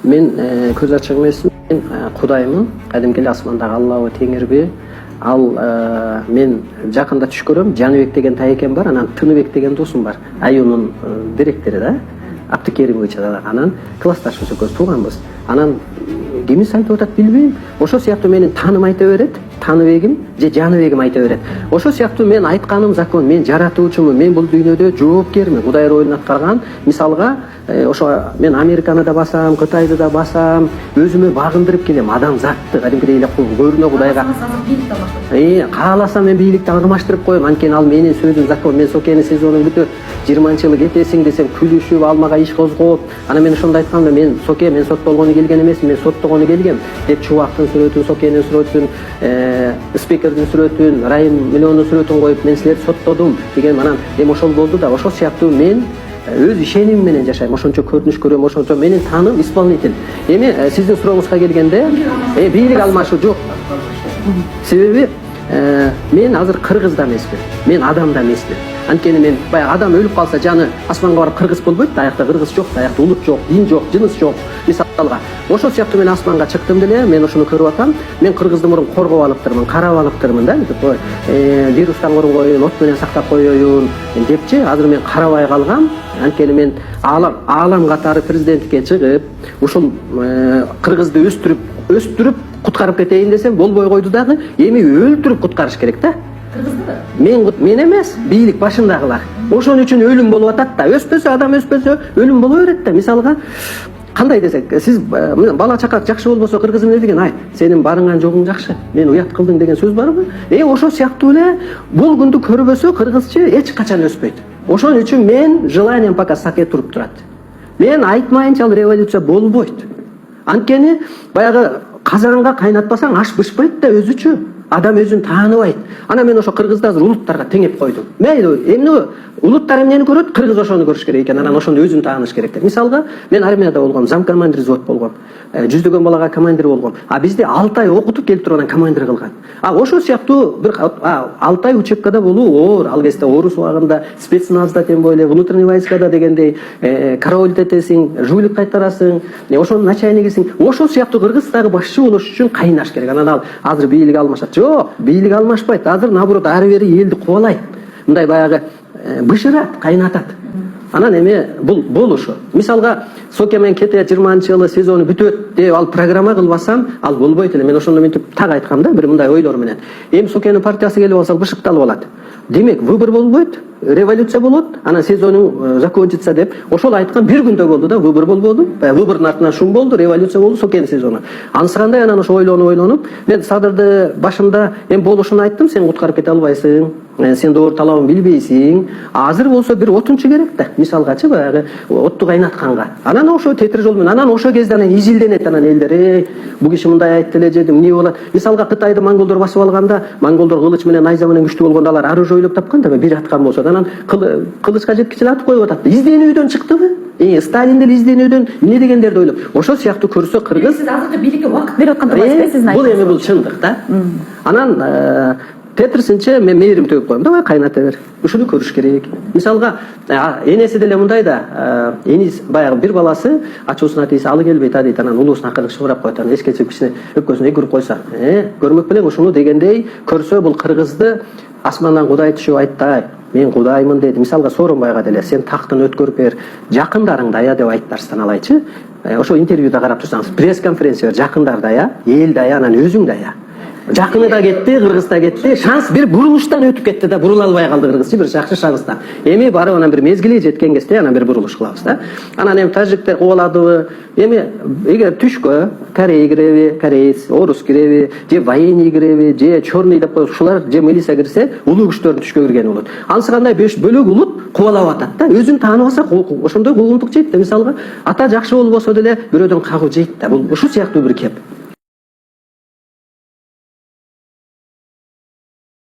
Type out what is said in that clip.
мен көз ачык эмесмин. Мен Кудаймын. Кадимки эле асмандагы Аллаху Теңирби. Ал мен жакында түш көрөм. Жаныбек деген тайекем бар, анан Тыныбек деген досум бар. Аюнун директору да. Абдыкеримович да. Анан классташыбыз экөөбүз тууганбыз. Анан кимис айтып атат билбейм. Ошо сыяктуу менин таным айта берет. Таныбегим же Жаныбегим айта берет. Ошо сыяктуу мен айтканым закон, мен жаратуучумун, мен бул дүйнөдө жоопкермин. Кудай ролун аткарган. Мисалга, ошо мен Американы да басам, Кытайды да басам, өзүмө багындырып келем. Адам затты, кадимкидей эле көрүнө Кудайга. Кааласам мен бийликти алмаштырып коем. Анткени ал менин сөзүм закон. Мен Сокенин сезонун бүтөт. 20-жылы кетесиң десем күлүшүп, алмага иш козгоп, анан мен ошондой айтканда мен Соке, мен соттолгону келген эмесмин, мен соттогону келгем деп Чубактын сүрөтүн, Сокенин сүрөтүн, спикердин сүрөтүн, Райым Миллиондун сүрөтүн коюп, мен силерди соттодум деген. Анан эми ошол болду да, ошол сыяктуу мен өз ишенимим менен жашайм. Ошончо көрүнүш көрөм, ошончо менин тааным исполнитель. Эми сиздин сурооңузга келгенде, бийлик алмашуу жок. Себеби мен азыр кыргыз да эмесмин, мен адам да эмесмин. Анткени мен баягы адам өлүп калса жаны асманга барып кыргыз болбойт да, аякта кыргыз жок, аякта улут жок, дин жок, жыныс жок. Мисалга, ошол сыяктуу мен асманга чыктым деле, мен ошону көрүп атам. Мен кыргызды мурун коргоп алыптырмын, карап алыптырмын да, вирустан коргоюн, от менен сактап коеюн депчи. Азыр мен карабай калгам. Анткени мен аалам катары президенттикке чыгып, ушул кыргызды өстүрүп куткарып кетейин десем болбой койду дагы. Эми өлтүрүп куткарыш керек да. Мен эмес, бийлик башындагылар. Ошон үчүн өлүм болуп атат да. Өспөсө, адам өспөсө өлүм боло берет да. Мисалга, кандай десек, сиз бала чака жакшы болбосо кыргыз эмне деген, ай, сенин барыңан жогуң жакшы, мен уят кылдың деген сөз барбы? Ошол сыяктуу эле бул күндү көрбөсө кыргызчы эч качан өспөйт. Ошон үчүн мен желанием пока саке туруп турат. Мен айтмайынча ал революция болбойт. Анткени баягы казанга кайнатпасаң аш бышпайт да өзүчө. Адам өзүн тааныбайт. Ана мен ошо кыргызды азыр улуттарга теңеп койдум. Мейли, эмне улуттар эмнени көрөт, кыргыз ошону көрүш керек экен. Анан ошондо өзүн тааныш керек. Мисалга, мен армияда болгом, замкомандир взвод болгом. Жүздөгөн балага командир болгом. Бизди 6 ай окутуп келип туруп анан командир кылган. Ошол сыяктуу бир 6 ай учебкада болуу оор. Ал кезде орус убагында спецназда тем более внутренний войскада дегендей караулить этесиң, жулик кайтарасың, ошонун начальнигисиң. Ошол сыяктуу кыргыздагы башчы болуш үчүн кайнаш керек. Анан ал азыр бийлик алмашат. Жок, бийлик алмашпайт. Азыр наоборот ары бери элди кубалайт. Мындай баягы бышырат, кайнатат. Анан эми бул ошо. Мисалга, Соке мен кете 20-жылы сезону бүтөт деп ал программа кылбасам, ал болбойт эле. Мен ошондо мынтип так айткам да, бир мындай ойлор менен. Эми Сокенин партиясы келип алса бышыкталып алат. Демек, выбор болбойт, революция болот, анан сезонуң закончится деп. Ошол айткан бир күндө болду да, выбор болбоду. Выбордун артынан шум болду, революция болду, Сокенин сезону. Ансырандай анан ошо ойлонуп, мен Садырды башында эми болушун айттым, сен куткарып кете албайсың. Сен doğru талабын билбейсиң. Азыр болсо бир отунчу керек да. Мисалгачы баягы отту кайнатканга. Анан ошо тетир жол менен, анан ошо кезде анан изилденет анан элдер. Бул киши мындай айтты эле же, эмне болот? Мисалга Кытайды монголдор басып алганда, монголдор кылыч менен найза менен күчтүү болгондо алар оружие ойлоп тапкан да, бир аткан болсо, анан кылычка жеткиче атып коюп атат. Изденүүдөн чыктыбы? Сталин деле изденүүдөн эмне дегендерди ойлоп. Ошол сыяктуу көрсө кыргыз. Сиз азыркы бийликке убакыт берип аткан турбайсызбы сиздин? Бул эми бул чындык да. Анан тетирсинче мен мээрим төгүп коем да, кайната бер. Ушуну көрүш керек. Мисалга, энеси деле мындай да, энис баягы бир баласы ачуусуна тийсе алы келбейт дейт, анан улуусуна акыркы шыбырап коет, анан эске чыгып кичине өпкөсүнө эк уруп койсо, көрмөк белең ушуну дегендей көрсө бул кыргызды асмандан Кудай түшүп айтты, мен Кудаймын деди. Мисалга Сооронбайга деле сен тактын өткөрүп бер, жакындарың дая деп айттарсыздан алайчы. Ошо интервьюда карап турсаңыз, пресс-конференция жакындар дая, эл дая, анан өзүң дая. Жакыны да кетти, кыргыз да кетти. Шанс бир бурулуштан өтүп кетти да, бурула албай калды кыргызчы, бир жакшы шанстан. Эми барып анан бир мезгили жеткен кезде анан бир бурулуш кылабыз да. Анан эми тажиктер кубаладыбы? Эми эгер түшкө корей киреби, кореец, орус киреби, же военный киреби, же черный деп коюп ушулар же милиция кирсе, улуу күчтөрдүн түшкө киргени болот. Ансырандай 5 бөлөк улут кубалап атат да. Өзүн тааныбаса ошондой куугунтук жейт да. Мисалга, ата жакшы болбосо деле бирөөдөн кагуу жейт да. Бул ушу сыяктуу бир кеп.